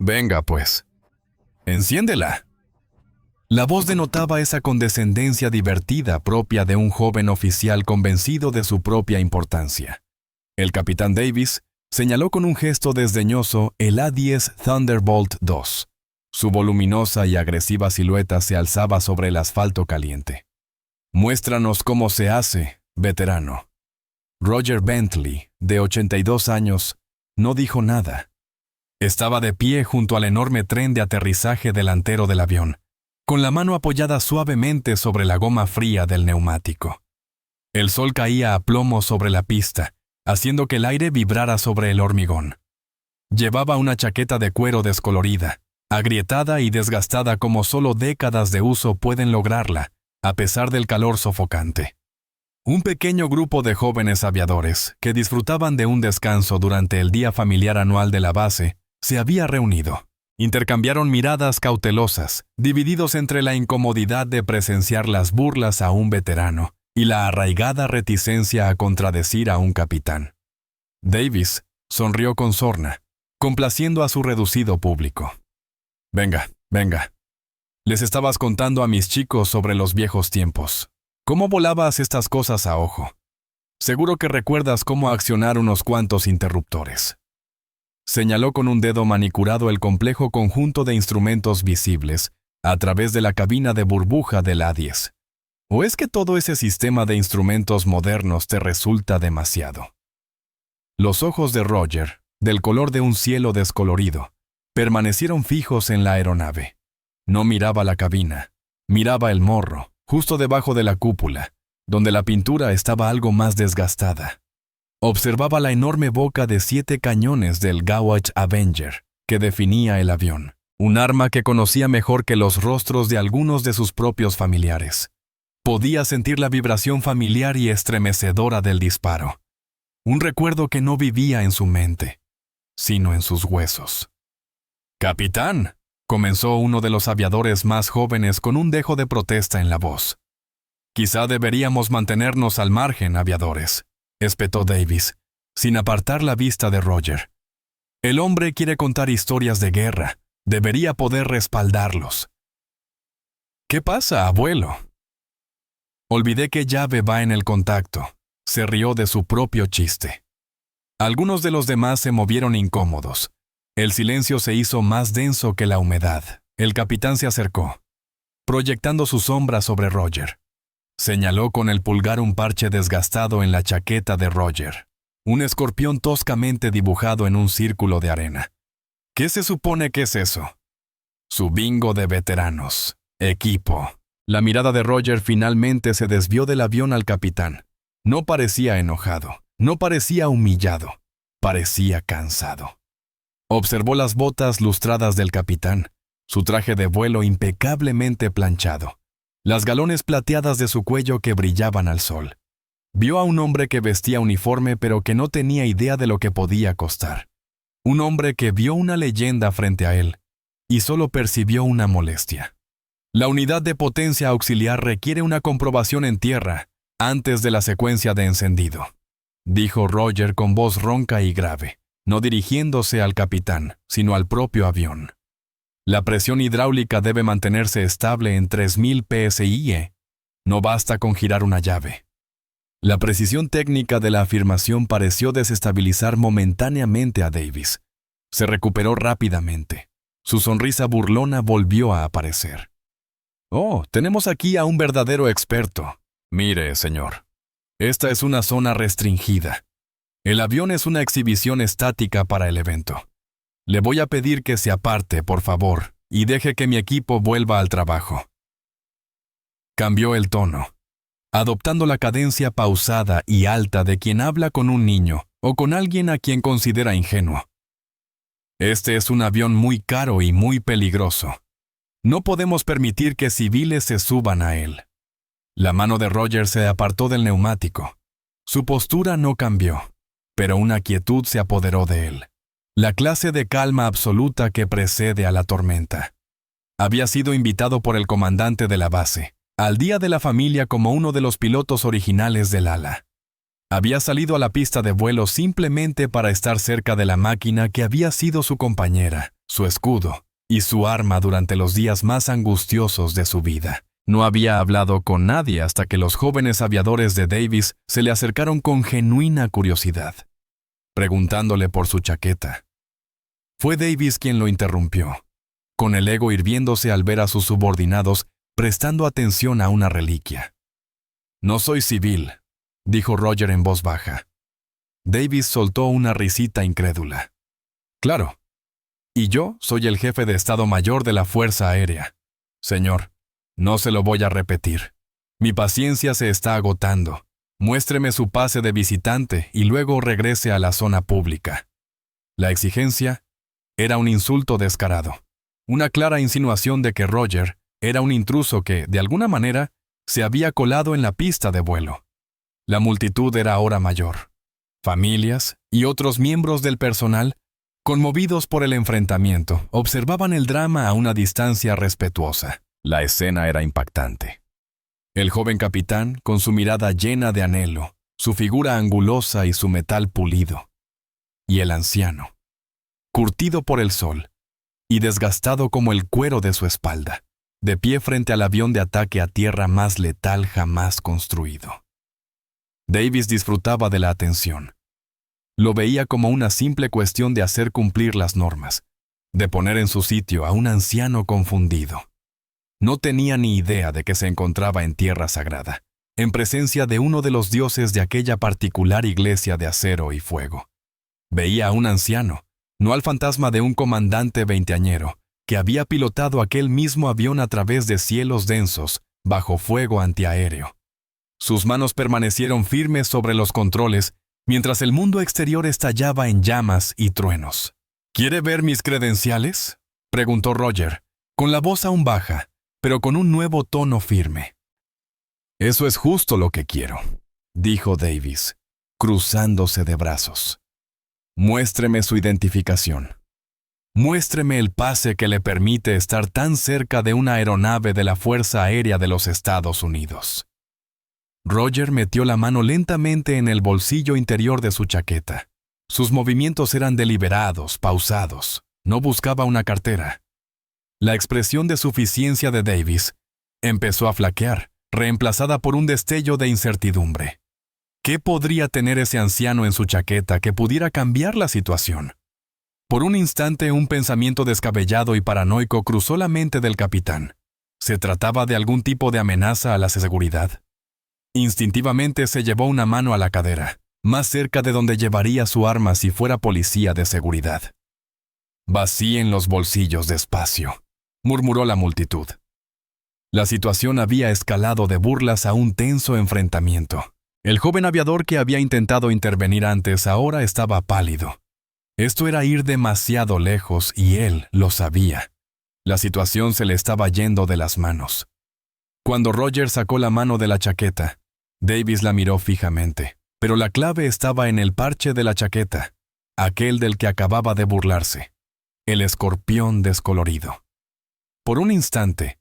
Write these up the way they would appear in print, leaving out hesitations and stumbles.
Venga, pues. Enciéndela. La voz denotaba esa condescendencia divertida propia de un joven oficial convencido de su propia importancia. El capitán Davis señaló con un gesto desdeñoso el A-10 Thunderbolt II. Su voluminosa y agresiva silueta se alzaba sobre el asfalto caliente. Muéstranos cómo se hace, veterano. Roger Bentley, de 82 años, no dijo nada. Estaba de pie junto al enorme tren de aterrizaje delantero del avión, con la mano apoyada suavemente sobre la goma fría del neumático. El sol caía a plomo sobre la pista, haciendo que el aire vibrara sobre el hormigón. Llevaba una chaqueta de cuero descolorida, agrietada y desgastada como solo décadas de uso pueden lograrla, a pesar del calor sofocante. Un pequeño grupo de jóvenes aviadores, que disfrutaban de un descanso durante el día familiar anual de la base, se había reunido. Intercambiaron miradas cautelosas, divididos entre la incomodidad de presenciar las burlas a un veterano y la arraigada reticencia a contradecir a un capitán. Davis sonrió con sorna, complaciendo a su reducido público. Venga. Les estabas contando a mis chicos sobre los viejos tiempos. ¿Cómo volabas estas cosas a ojo? Seguro que recuerdas cómo accionar unos cuantos interruptores. Señaló con un dedo manicurado el complejo conjunto de instrumentos visibles a través de la cabina de burbuja del A-10. ¿O es que todo ese sistema de instrumentos modernos te resulta demasiado? Los ojos de Roger, del color de un cielo descolorido, permanecieron fijos en la aeronave. No miraba la cabina, miraba el morro, justo debajo de la cúpula, donde la pintura estaba algo más desgastada. Observaba la enorme boca de 7 cañones del Gauge Avenger, que definía el avión, un arma que conocía mejor que los rostros de algunos de sus propios familiares. Podía sentir la vibración familiar y estremecedora del disparo. Un recuerdo que no vivía en su mente, sino en sus huesos. «Capitán», comenzó uno de los aviadores más jóvenes con un dejo de protesta en la voz. «Quizá deberíamos mantenernos al margen, aviadores», espetó Davis, sin apartar la vista de Roger. «El hombre quiere contar historias de guerra. Debería poder respaldarlos». «¿Qué pasa, abuelo?» «Olvidé qué llave va en el contacto», se rió de su propio chiste. Algunos de los demás se movieron incómodos. El silencio se hizo más denso que la humedad. El capitán se acercó, proyectando su sombra sobre Roger. Señaló con el pulgar un parche desgastado en la chaqueta de Roger, un escorpión toscamente dibujado en un círculo de arena. ¿Qué se supone que es eso? Su bingo de veteranos. Equipo. La mirada de Roger finalmente se desvió del avión al capitán. No parecía enojado, no parecía humillado, parecía cansado. Observó las botas lustradas del capitán, su traje de vuelo impecablemente planchado, las galones plateadas de su cuello que brillaban al sol. Vio a un hombre que vestía uniforme pero que no tenía idea de lo que podía costar. Un hombre que vio una leyenda frente a él y solo percibió una molestia. La unidad de potencia auxiliar requiere una comprobación en tierra antes de la secuencia de encendido, dijo Roger con voz ronca y grave, no dirigiéndose al capitán, sino al propio avión. La presión hidráulica debe mantenerse estable en 3000 psi. No basta con girar una llave. La precisión técnica de la afirmación pareció desestabilizar momentáneamente a Davis. Se recuperó rápidamente. Su sonrisa burlona volvió a aparecer. «Oh, tenemos aquí a un verdadero experto. Mire, señor, esta es una zona restringida. El avión es una exhibición estática para el evento. Le voy a pedir que se aparte, por favor, y deje que mi equipo vuelva al trabajo». Cambió el tono, adoptando la cadencia pausada y alta de quien habla con un niño o con alguien a quien considera ingenuo. «Este es un avión muy caro y muy peligroso. No podemos permitir que civiles se suban a él». La mano de Roger se apartó del neumático. Su postura no cambió, pero una quietud se apoderó de él. La clase de calma absoluta que precede a la tormenta. Había sido invitado por el comandante de la base, al Día de la Familia como uno de los pilotos originales del ala. Había salido a la pista de vuelo simplemente para estar cerca de la máquina que había sido su compañera, su escudo y su arma durante los días más angustiosos de su vida. No había hablado con nadie hasta que los jóvenes aviadores de Davis se le acercaron con genuina curiosidad, preguntándole por su chaqueta. Fue Davis quien lo interrumpió, con el ego hirviéndose al ver a sus subordinados prestando atención a una reliquia. «No soy civil», dijo Roger en voz baja. Davis soltó una risita incrédula. «Claro. Y yo soy el jefe de Estado Mayor de la Fuerza Aérea. Señor, no se lo voy a repetir. Mi paciencia se está agotando. Muéstreme su pase de visitante y luego regrese a la zona pública». La exigencia era un insulto descarado, una clara insinuación de que Roger era un intruso que, de alguna manera, se había colado en la pista de vuelo. La multitud era ahora mayor. Familias y otros miembros del personal, conmovidos por el enfrentamiento, observaban el drama a una distancia respetuosa. La escena era impactante. El joven capitán, con su mirada llena de anhelo, su figura angulosa y su metal pulido. Y el anciano, curtido por el sol y desgastado como el cuero de su espalda, de pie frente al avión de ataque a tierra más letal jamás construido. Davis disfrutaba de la atención. Lo veía como una simple cuestión de hacer cumplir las normas, de poner en su sitio a un anciano confundido. No tenía ni idea de que se encontraba en tierra sagrada, en presencia de uno de los dioses de aquella particular iglesia de acero y fuego. Veía a un anciano, no al fantasma de un comandante veinteañero, que había pilotado aquel mismo avión a través de cielos densos, bajo fuego antiaéreo. Sus manos permanecieron firmes sobre los controles, mientras el mundo exterior estallaba en llamas y truenos. «¿Quiere ver mis credenciales?», preguntó Roger, con la voz aún baja, pero con un nuevo tono firme. «Eso es justo lo que quiero», dijo Davis, cruzándose de brazos. «Muéstreme su identificación. Muéstreme el pase que le permite estar tan cerca de una aeronave de la Fuerza Aérea de los Estados Unidos». Roger metió la mano lentamente en el bolsillo interior de su chaqueta. Sus movimientos eran deliberados, pausados. No buscaba una cartera. La expresión de suficiencia de Davis empezó a flaquear, reemplazada por un destello de incertidumbre. ¿Qué podría tener ese anciano en su chaqueta que pudiera cambiar la situación? Por un instante, un pensamiento descabellado y paranoico cruzó la mente del capitán. ¿Se trataba de algún tipo de amenaza a la seguridad? Instintivamente se llevó una mano a la cadera, más cerca de donde llevaría su arma si fuera policía de seguridad. «Vacíen los bolsillos despacio», murmuró la multitud. La situación había escalado de burlas a un tenso enfrentamiento. El joven aviador que había intentado intervenir antes ahora estaba pálido. Esto era ir demasiado lejos y él lo sabía. La situación se le estaba yendo de las manos. Cuando Roger sacó la mano de la chaqueta, Davis la miró fijamente, pero la clave estaba en el parche de la chaqueta, aquel del que acababa de burlarse, el escorpión descolorido. Por un instante,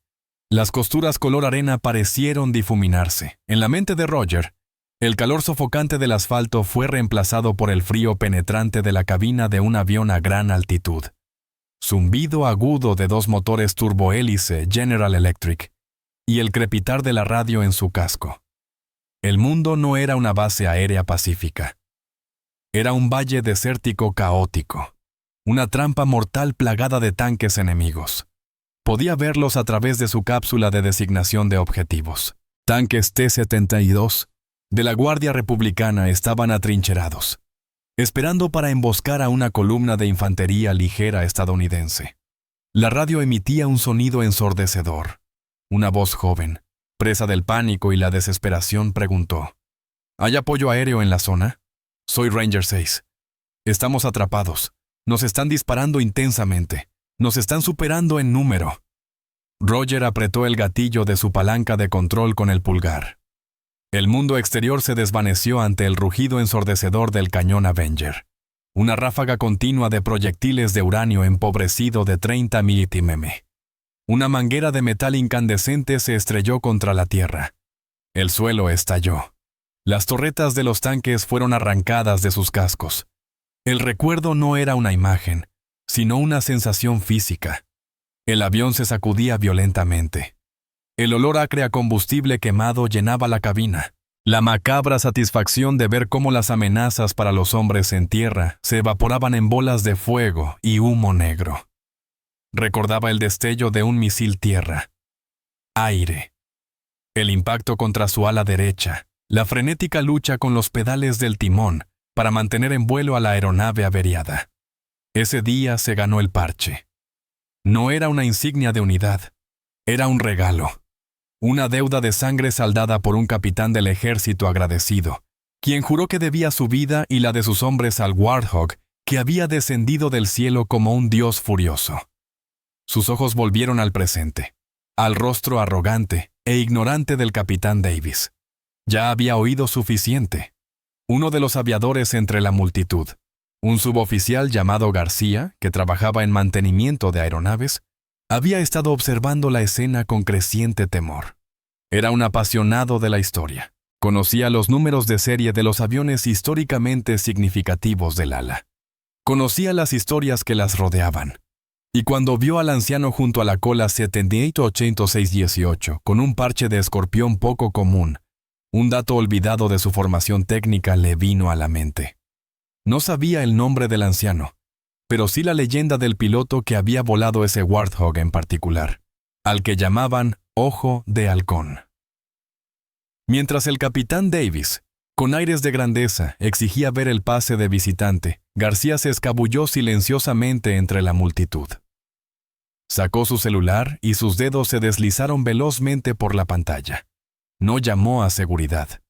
las costuras color arena parecieron difuminarse. En la mente de Roger, el calor sofocante del asfalto fue reemplazado por el frío penetrante de la cabina de un avión a gran altitud. Zumbido agudo de dos motores turbohélice General Electric y el crepitar de la radio en su casco. El mundo no era una base aérea pacífica. Era un valle desértico caótico, una trampa mortal plagada de tanques enemigos. Podía verlos a través de su cápsula de designación de objetivos. Tanques T-72 de la Guardia Republicana estaban atrincherados, esperando para emboscar a una columna de infantería ligera estadounidense. La radio emitía un sonido ensordecedor. Una voz joven, presa del pánico y la desesperación, preguntó: ¿Hay apoyo aéreo en la zona? Soy Ranger 6. Estamos atrapados. Nos están disparando intensamente. Nos están superando en número. Roger apretó el gatillo de su palanca de control con el pulgar. El mundo exterior se desvaneció ante el rugido ensordecedor del cañón Avenger. Una ráfaga continua de proyectiles de uranio empobrecido de 30 mTm. Una manguera de metal incandescente se estrelló contra la tierra. El suelo estalló. Las torretas de los tanques fueron arrancadas de sus cascos. El recuerdo no era una imagen, sino una sensación física. El avión se sacudía violentamente. El olor acre a combustible quemado llenaba la cabina. La macabra satisfacción de ver cómo las amenazas para los hombres en tierra se evaporaban en bolas de fuego y humo negro. Recordaba el destello de un misil tierra. Aire. El impacto contra su ala derecha. La frenética lucha con los pedales del timón para mantener en vuelo a la aeronave averiada. Ese día se ganó el parche. No era una insignia de unidad. Era un regalo. Una deuda de sangre saldada por un capitán del ejército agradecido, quien juró que debía su vida y la de sus hombres al Warthog, que había descendido del cielo como un dios furioso. Sus ojos volvieron al presente, al rostro arrogante e ignorante del capitán Davis. Ya había oído suficiente. Uno de los aviadores entre la multitud, un suboficial llamado García, que trabajaba en mantenimiento de aeronaves, había estado observando la escena con creciente temor. Era un apasionado de la historia. Conocía los números de serie de los aviones históricamente significativos del ala. Conocía las historias que las rodeaban. Y cuando vio al anciano junto a la cola 788618 con un parche de escorpión poco común, un dato olvidado de su formación técnica le vino a la mente. No sabía el nombre del anciano, pero sí la leyenda del piloto que había volado ese Warthog en particular, al que llamaban Ojo de Halcón. Mientras el capitán Davis, con aires de grandeza, exigía ver el pase de visitante, García se escabulló silenciosamente entre la multitud. Sacó su celular y sus dedos se deslizaron velozmente por la pantalla. No llamó a seguridad.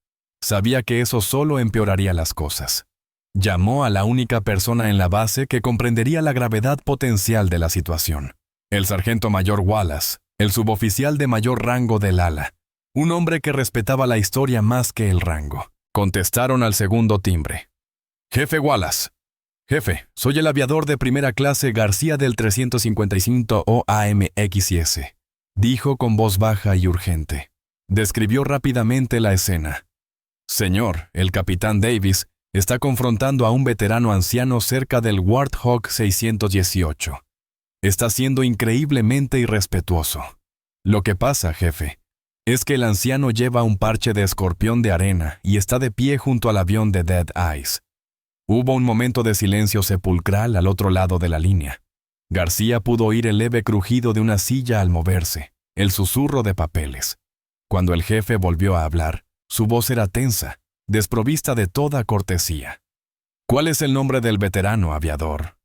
Sabía que eso solo empeoraría las cosas. Llamó a la única persona en la base que comprendería la gravedad potencial de la situación. El sargento mayor Wallace, el suboficial de mayor rango del ala. Un hombre que respetaba la historia más que el rango. Contestaron al segundo timbre. «Jefe Wallace». «Jefe, soy el aviador de primera clase García del 355 OAMXS», dijo con voz baja y urgente. Describió rápidamente la escena. «Señor, el capitán Davis está confrontando a un veterano anciano cerca del Warthog 618. Está siendo increíblemente irrespetuoso. Lo que pasa, jefe, es que el anciano lleva un parche de escorpión de arena y está de pie junto al avión de Dead Eyes». Hubo un momento de silencio sepulcral al otro lado de la línea. García pudo oír el leve crujido de una silla al moverse, el susurro de papeles. Cuando el jefe volvió a hablar, su voz era tensa, desprovista de toda cortesía. «¿Cuál es el nombre del veterano, aviador?»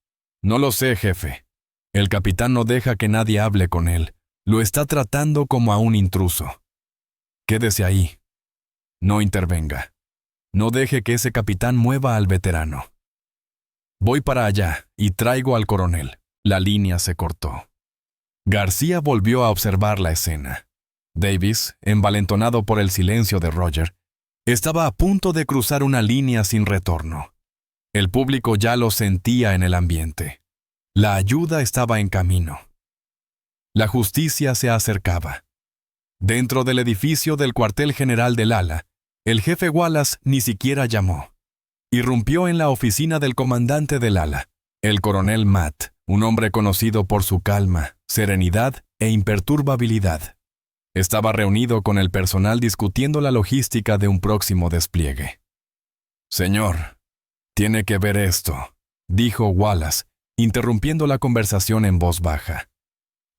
«No lo sé, jefe. El capitán no deja que nadie hable con él. Lo está tratando como a un intruso. Quédese ahí. No intervenga. No deje que ese capitán mueva al veterano». «Voy para allá y traigo al coronel». La línea se cortó. García volvió a observar la escena. Davis, envalentonado por el silencio de Roger, estaba a punto de cruzar una línea sin retorno. El público ya lo sentía en el ambiente. La ayuda estaba en camino. La justicia se acercaba. Dentro del edificio del cuartel general del ala, el jefe Wallace ni siquiera llamó. Irrumpió en la oficina del comandante del ala, el coronel Matt, un hombre conocido por su calma, serenidad e imperturbabilidad. Estaba reunido con el personal discutiendo la logística de un próximo despliegue. «Señor, tiene que ver esto», dijo Wallace, interrumpiendo la conversación en voz baja.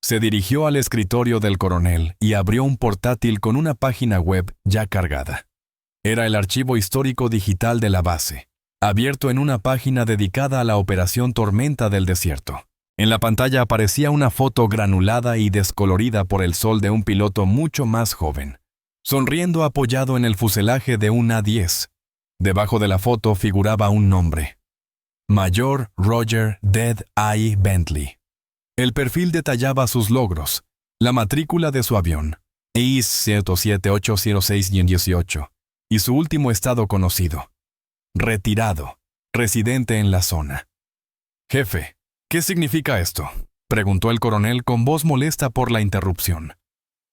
Se dirigió al escritorio del coronel y abrió un portátil con una página web ya cargada. Era el archivo histórico digital de la base, abierto en una página dedicada a la Operación Tormenta del Desierto. En la pantalla aparecía una foto granulada y descolorida por el sol de un piloto mucho más joven, sonriendo apoyado en el fuselaje de un A-10. Debajo de la foto figuraba un nombre: Mayor Roger Dead Eye Bentley. El perfil detallaba sus logros, la matrícula de su avión, IS 107806-18, y su último estado conocido: retirado, residente en la zona. «Jefe, ¿qué significa esto?», preguntó el coronel con voz molesta por la interrupción.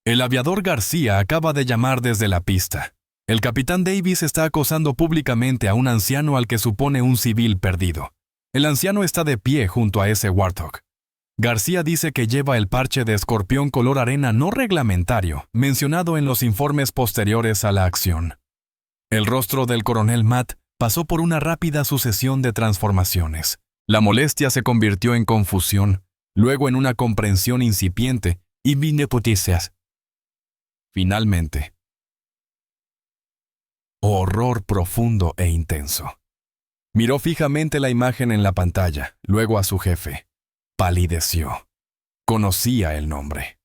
«El aviador García acaba de llamar desde la pista. El capitán Davis está acosando públicamente a un anciano al que supone un civil perdido. El anciano está de pie junto a ese Warthog. García dice que lleva el parche de escorpión color arena no reglamentario, mencionado en los informes posteriores a la acción. El rostro del coronel Matt pasó por una rápida sucesión de transformaciones. La molestia se convirtió en confusión, luego en una comprensión incipiente y vinepoticias. Finalmente, horror profundo e intenso. Miró fijamente la imagen en la pantalla, luego a su jefe. Palideció. Conocía el nombre.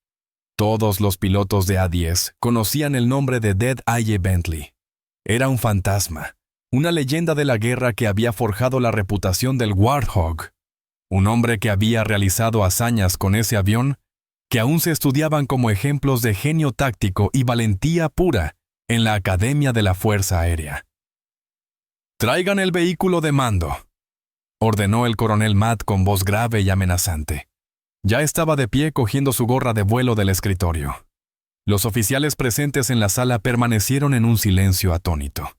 Todos los pilotos de A-10 conocían el nombre de Dead Eye Bentley. Era un fantasma, una leyenda de la guerra que había forjado la reputación del Warthog. Un hombre que había realizado hazañas con ese avión, que aún se estudiaban como ejemplos de genio táctico y valentía pura en la Academia de la Fuerza Aérea. «Traigan el vehículo de mando», ordenó el coronel Matt con voz grave y amenazante. Ya estaba de pie cogiendo su gorra de vuelo del escritorio. Los oficiales presentes en la sala permanecieron en un silencio atónito.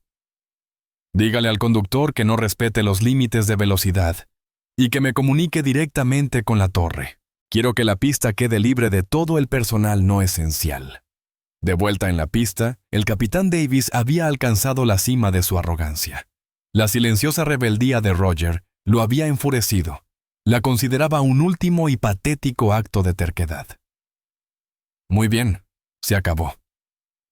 «Dígale al conductor que no respete los límites de velocidad y que me comunique directamente con la torre. Quiero que la pista quede libre de todo el personal no esencial». De vuelta en la pista, el capitán Davis había alcanzado la cima de su arrogancia. La silenciosa rebeldía de Roger lo había enfurecido. La consideraba un último y patético acto de terquedad. «Muy bien, se acabó.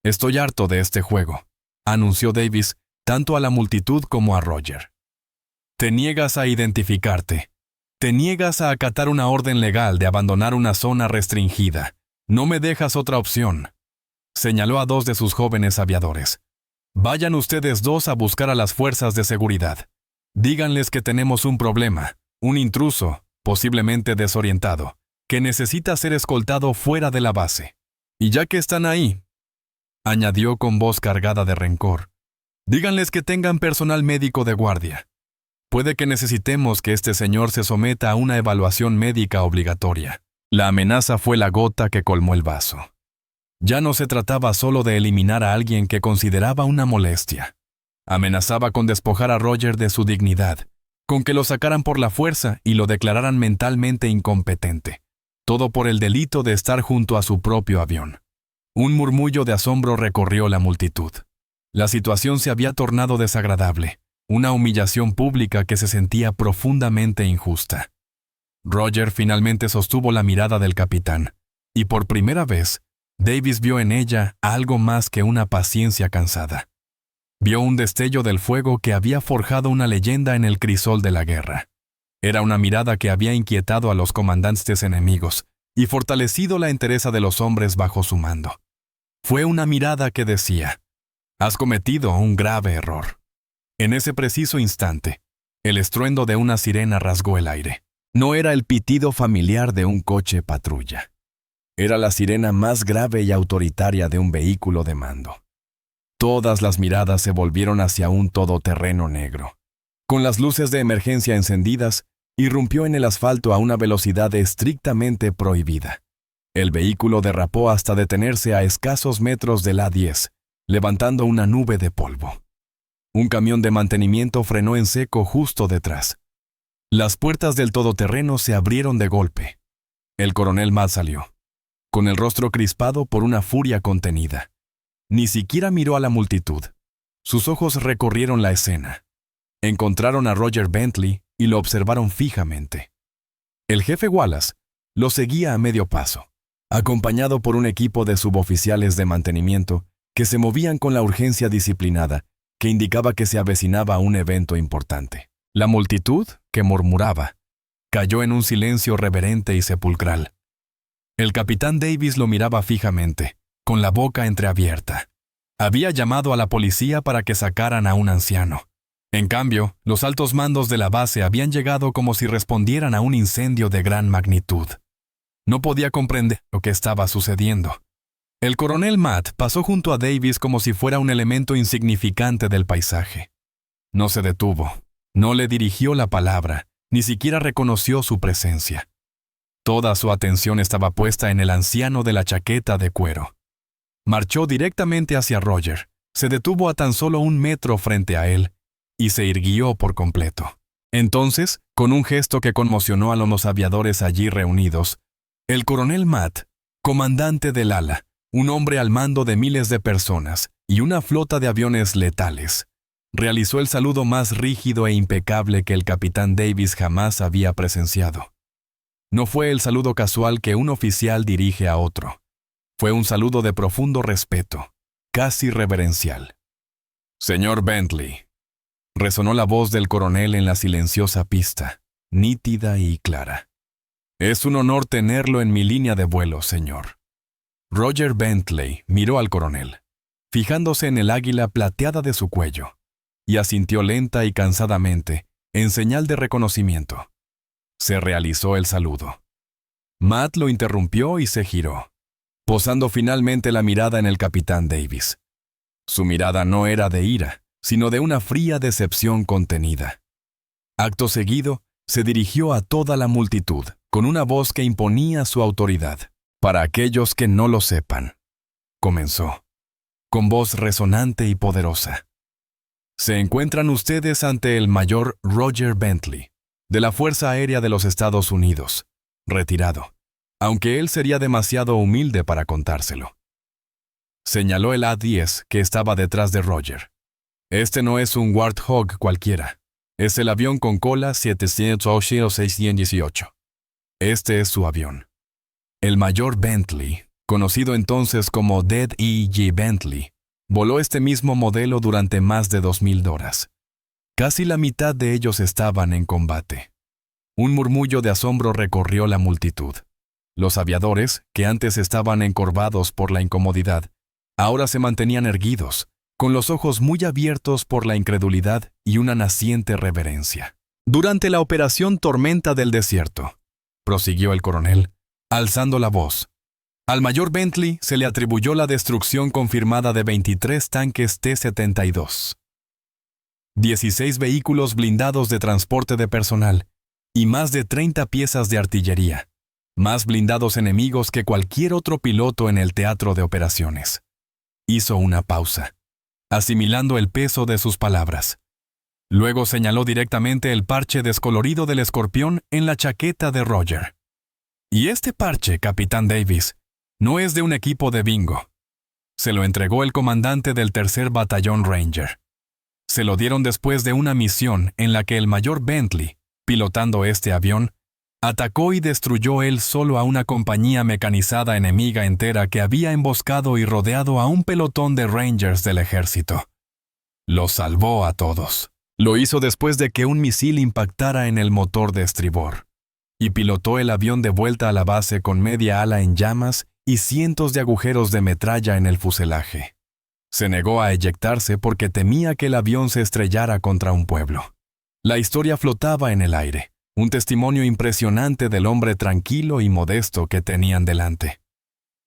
Estoy harto de este juego», anunció Davis tanto a la multitud como a Roger. «Te niegas a identificarte. Te niegas a acatar una orden legal de abandonar una zona restringida. No me dejas otra opción», señaló a dos de sus jóvenes aviadores. «Vayan ustedes dos a buscar a las fuerzas de seguridad. Díganles que tenemos un problema, un intruso, posiblemente desorientado, que necesita ser escoltado fuera de la base. Y ya que están ahí», añadió con voz cargada de rencor, «díganles que tengan personal médico de guardia. Puede que necesitemos que este señor se someta a una evaluación médica obligatoria». La amenaza fue la gota que colmó el vaso. Ya no se trataba solo de eliminar a alguien que consideraba una molestia. Amenazaba con despojar a Roger de su dignidad, con que lo sacaran por la fuerza y lo declararan mentalmente incompetente. Todo por el delito de estar junto a su propio avión. Un murmullo de asombro recorrió la multitud. La situación se había tornado desagradable, una humillación pública que se sentía profundamente injusta. Roger finalmente sostuvo la mirada del capitán, y por primera vez, Davis vio en ella algo más que una paciencia cansada. Vio un destello del fuego que había forjado una leyenda en el crisol de la guerra. Era una mirada que había inquietado a los comandantes enemigos y fortalecido la entereza de los hombres bajo su mando. Fue una mirada que decía: «Has cometido un grave error». En ese preciso instante, el estruendo de una sirena rasgó el aire. No era el pitido familiar de un coche patrulla. Era la sirena más grave y autoritaria de un vehículo de mando. Todas las miradas se volvieron hacia un todoterreno negro. Con las luces de emergencia encendidas, irrumpió en el asfalto a una velocidad estrictamente prohibida. El vehículo derrapó hasta detenerse a escasos metros del A-10, levantando una nube de polvo. Un camión de mantenimiento frenó en seco justo detrás. Las puertas del todoterreno se abrieron de golpe. El coronel Matt salió, con el rostro crispado por una furia contenida. Ni siquiera miró a la multitud. Sus ojos recorrieron la escena. Encontraron a Roger Bentley y lo observaron fijamente. El jefe Wallace lo seguía a medio paso, acompañado por un equipo de suboficiales de mantenimiento que se movían con la urgencia disciplinada que indicaba que se avecinaba un evento importante. La multitud, que murmuraba, cayó en un silencio reverente y sepulcral. El capitán Davis lo miraba fijamente, con la boca entreabierta. Había llamado a la policía para que sacaran a un anciano. En cambio, los altos mandos de la base habían llegado como si respondieran a un incendio de gran magnitud. No podía comprender lo que estaba sucediendo. El coronel Matt pasó junto a Davis como si fuera un elemento insignificante del paisaje. No se detuvo, no le dirigió la palabra, ni siquiera reconoció su presencia. Toda su atención estaba puesta en el anciano de la chaqueta de cuero. Marchó directamente hacia Roger, se detuvo a tan solo 1 metro frente a él y se irguió por completo. Entonces, con un gesto que conmocionó a los aviadores allí reunidos, el coronel Matt, comandante del ala, un hombre al mando de miles de personas y una flota de aviones letales, realizó el saludo más rígido e impecable que el capitán Davis jamás había presenciado. No fue el saludo casual que un oficial dirige a otro. Fue un saludo de profundo respeto, casi reverencial. «Señor Bentley», resonó la voz del coronel en la silenciosa pista, nítida y clara. «Es un honor tenerlo en mi línea de vuelo, señor». Roger Bentley miró al coronel, fijándose en el águila plateada de su cuello, y asintió lenta y cansadamente, en señal de reconocimiento. Se realizó el saludo. Matt lo interrumpió y se giró, posando finalmente la mirada en el capitán Davis. Su mirada no era de ira, sino de una fría decepción contenida. Acto seguido, se dirigió a toda la multitud, con una voz que imponía su autoridad. «Para aquellos que no lo sepan», comenzó, con voz resonante y poderosa. «Se encuentran ustedes ante el mayor Roger Bentley, de la Fuerza Aérea de los Estados Unidos, retirado, aunque él sería demasiado humilde para contárselo». Señaló el A-10 que estaba detrás de Roger. «Este no es un Warthog cualquiera. Es el avión con cola 708-618. Este es su avión». El mayor Bentley, conocido entonces como Dead E.G. Bentley, voló este mismo modelo durante más de 2000 horas. Casi la mitad de ellos estaban en combate. Un murmullo de asombro recorrió la multitud. Los aviadores, que antes estaban encorvados por la incomodidad, ahora se mantenían erguidos, con los ojos muy abiertos por la incredulidad y una naciente reverencia. «Durante la operación Tormenta del Desierto», prosiguió el coronel, alzando la voz, «al mayor Bentley se le atribuyó la destrucción confirmada de 23 tanques T-72, 16 vehículos blindados de transporte de personal y más de 30 piezas de artillería, más blindados enemigos que cualquier otro piloto en el teatro de operaciones». Hizo una pausa, asimilando el peso de sus palabras. Luego señaló directamente el parche descolorido del escorpión en la chaqueta de Roger. «Y este parche, capitán Davis, no es de un equipo de bingo. Se lo entregó el comandante del 3er Batallón Ranger. Se lo dieron después de una misión en la que el mayor Bentley, pilotando este avión, atacó y destruyó él solo a una compañía mecanizada enemiga entera que había emboscado y rodeado a un pelotón de Rangers del ejército. Los salvó a todos. Lo hizo después de que un misil impactara en el motor de estribor, y pilotó el avión de vuelta a la base con media ala en llamas y cientos de agujeros de metralla en el fuselaje. Se negó a eyectarse porque temía que el avión se estrellara contra un pueblo. La historia flotaba en el aire, un testimonio impresionante del hombre tranquilo y modesto que tenían delante.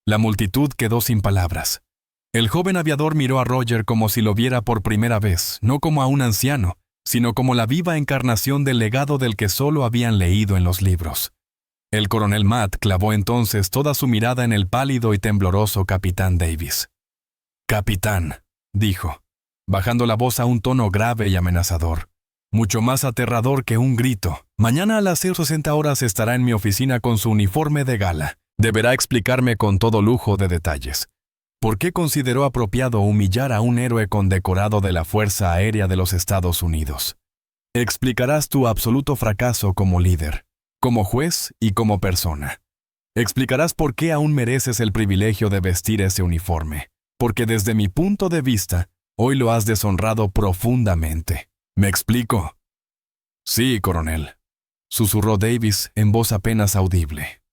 La multitud quedó sin palabras. El joven aviador miró a Roger como si lo viera por primera vez, no como a un anciano, sino como la viva encarnación del legado del que solo habían leído en los libros. El coronel Matt clavó entonces toda su mirada en el pálido y tembloroso capitán Davis. «Capitán», dijo, bajando la voz a un tono grave y amenazador, mucho más aterrador que un grito. «Mañana a las 6:60 horas estará en mi oficina con su uniforme de gala. Deberá explicarme con todo lujo de detalles ¿por qué consideró apropiado humillar a un héroe condecorado de la Fuerza Aérea de los Estados Unidos? Explicarás tu absoluto fracaso como líder, como juez y como persona. Explicarás por qué aún mereces el privilegio de vestir ese uniforme, porque desde mi punto de vista, hoy lo has deshonrado profundamente. ¿Me explico?» «Sí, coronel», susurró Davis en voz apenas audible.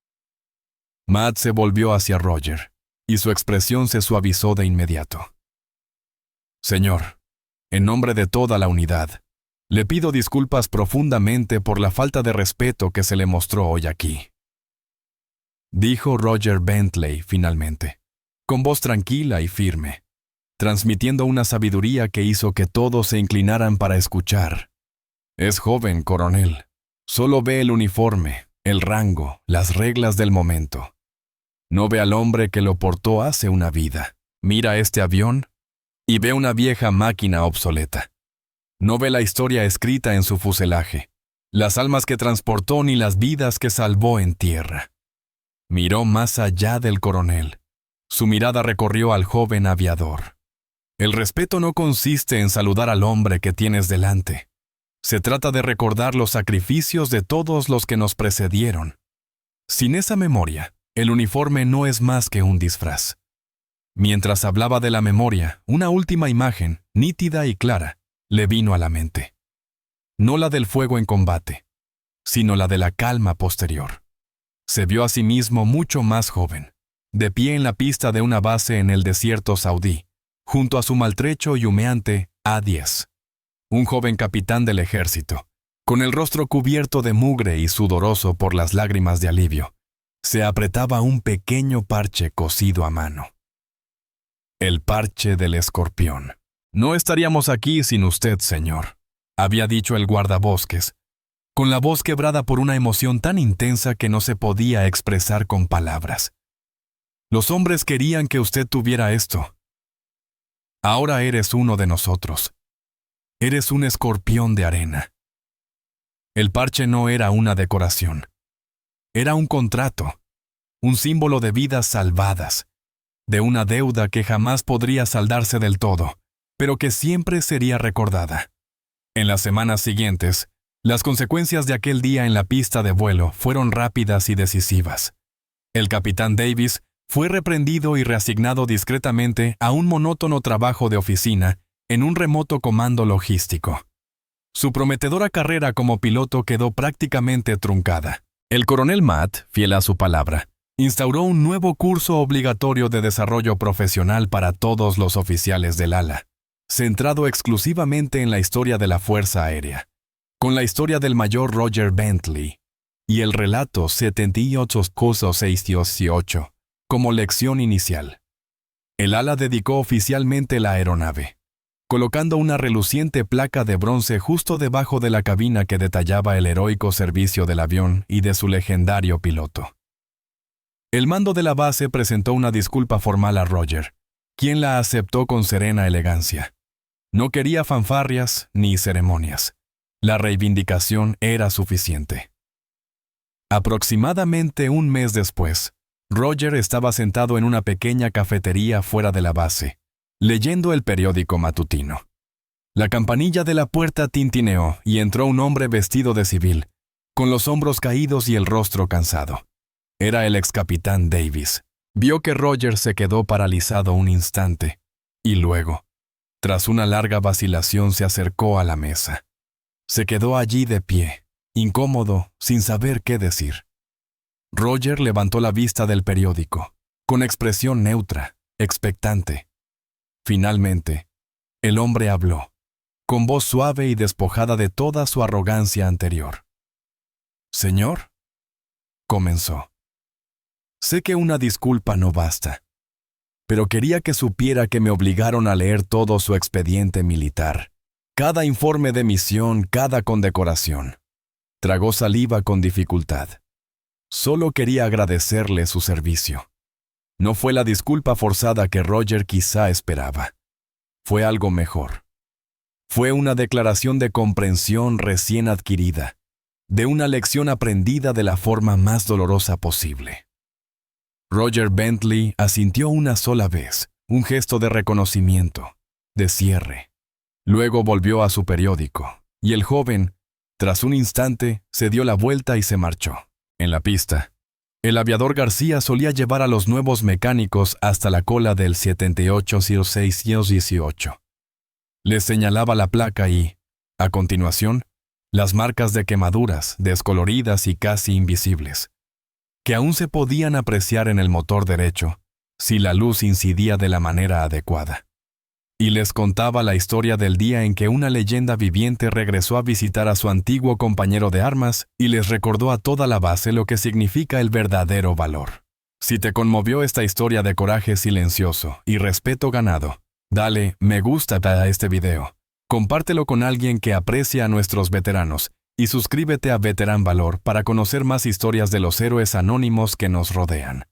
Matt se volvió hacia Roger, y su expresión se suavizó de inmediato. «Señor, en nombre de toda la unidad, le pido disculpas profundamente por la falta de respeto que se le mostró hoy aquí», dijo Roger Bentley finalmente, con voz tranquila y firme, transmitiendo una sabiduría que hizo que todos se inclinaran para escuchar. «Es joven, coronel. Solo ve el uniforme, el rango, las reglas del momento. No ve al hombre que lo portó hace una vida. Mira este avión. y ve una vieja máquina obsoleta. No ve la historia escrita en su fuselaje, las almas que transportó ni las vidas que salvó en tierra. Miró más allá del coronel. Su mirada recorrió al joven aviador. El respeto no consiste en saludar al hombre que tienes delante. Se trata de recordar los sacrificios de todos los que nos precedieron. Sin esa memoria, el uniforme no es más que un disfraz. Mientras hablaba de la memoria, una última imagen, nítida y clara, le vino a la mente. No la del fuego en combate, sino la de la calma posterior. Se vio a sí mismo mucho más joven, de pie en la pista de una base en el desierto saudí, junto a su maltrecho y humeante A-10. Un joven capitán del ejército, con el rostro cubierto de mugre y sudoroso por las lágrimas de alivio, se apretaba un pequeño parche cosido a mano. El parche del escorpión. No estaríamos aquí sin usted, señor, había dicho el guardabosques, con la voz quebrada por una emoción tan intensa que no se podía expresar con palabras. Los hombres querían que usted tuviera esto. Ahora eres uno de nosotros. Eres un escorpión de arena. El parche no era una decoración. Era un contrato, un símbolo de vidas salvadas, de una deuda que jamás podría saldarse del todo, pero que siempre sería recordada. En las semanas siguientes, las consecuencias de aquel día en la pista de vuelo fueron rápidas y decisivas. El capitán Davis fue reprendido y reasignado discretamente a un monótono trabajo de oficina en un remoto comando logístico. Su prometedora carrera como piloto quedó prácticamente truncada. El coronel Matt, fiel a su palabra, instauró un nuevo curso obligatorio de desarrollo profesional para todos los oficiales del ala, centrado exclusivamente en la historia de la Fuerza Aérea, con la historia del mayor Roger Bentley y el relato 78-618 como lección inicial. El ala dedicó oficialmente la aeronave, colocando una reluciente placa de bronce justo debajo de la cabina que detallaba el heroico servicio del avión y de su legendario piloto. El mando de la base presentó una disculpa formal a Roger, quien la aceptó con serena elegancia. No quería fanfarrias ni ceremonias. La reivindicación era suficiente. Aproximadamente un mes después, Roger estaba sentado en una pequeña cafetería fuera de la base, leyendo el periódico matutino. La campanilla de la puerta tintineó y entró un hombre vestido de civil, con los hombros caídos y el rostro cansado. Era el excapitán Davis. Vio que Roger se quedó paralizado un instante, y luego, tras una larga vacilación, se acercó a la mesa. Se quedó allí de pie, incómodo, sin saber qué decir. Roger levantó la vista del periódico, con expresión neutra, expectante. Finalmente, el hombre habló, con voz suave y despojada de toda su arrogancia anterior. «Señor», comenzó, «sé que una disculpa no basta, pero quería que supiera que me obligaron a leer todo su expediente militar, cada informe de misión, cada condecoración». Tragó saliva con dificultad. Solo quería agradecerle su servicio. No fue la disculpa forzada que Roger quizá esperaba. Fue algo mejor. Fue una declaración de comprensión recién adquirida, de una lección aprendida de la forma más dolorosa posible. Roger Bentley asintió una sola vez, un gesto de reconocimiento, de cierre. Luego volvió a su periódico, y el joven, tras un instante, se dio la vuelta y se marchó. En la pista, el aviador García solía llevar a los nuevos mecánicos hasta la cola del 7806-18. Les señalaba la placa y, a continuación, las marcas de quemaduras, descoloridas y casi invisibles, que aún se podían apreciar en el motor derecho, si la luz incidía de la manera adecuada. Y les contaba la historia del día en que una leyenda viviente regresó a visitar a su antiguo compañero de armas y les recordó a toda la base lo que significa el verdadero valor. Si te conmovió esta historia de coraje silencioso y respeto ganado, dale me gusta a este video, compártelo con alguien que aprecia a nuestros veteranos y suscríbete a Veteran Valor para conocer más historias de los héroes anónimos que nos rodean.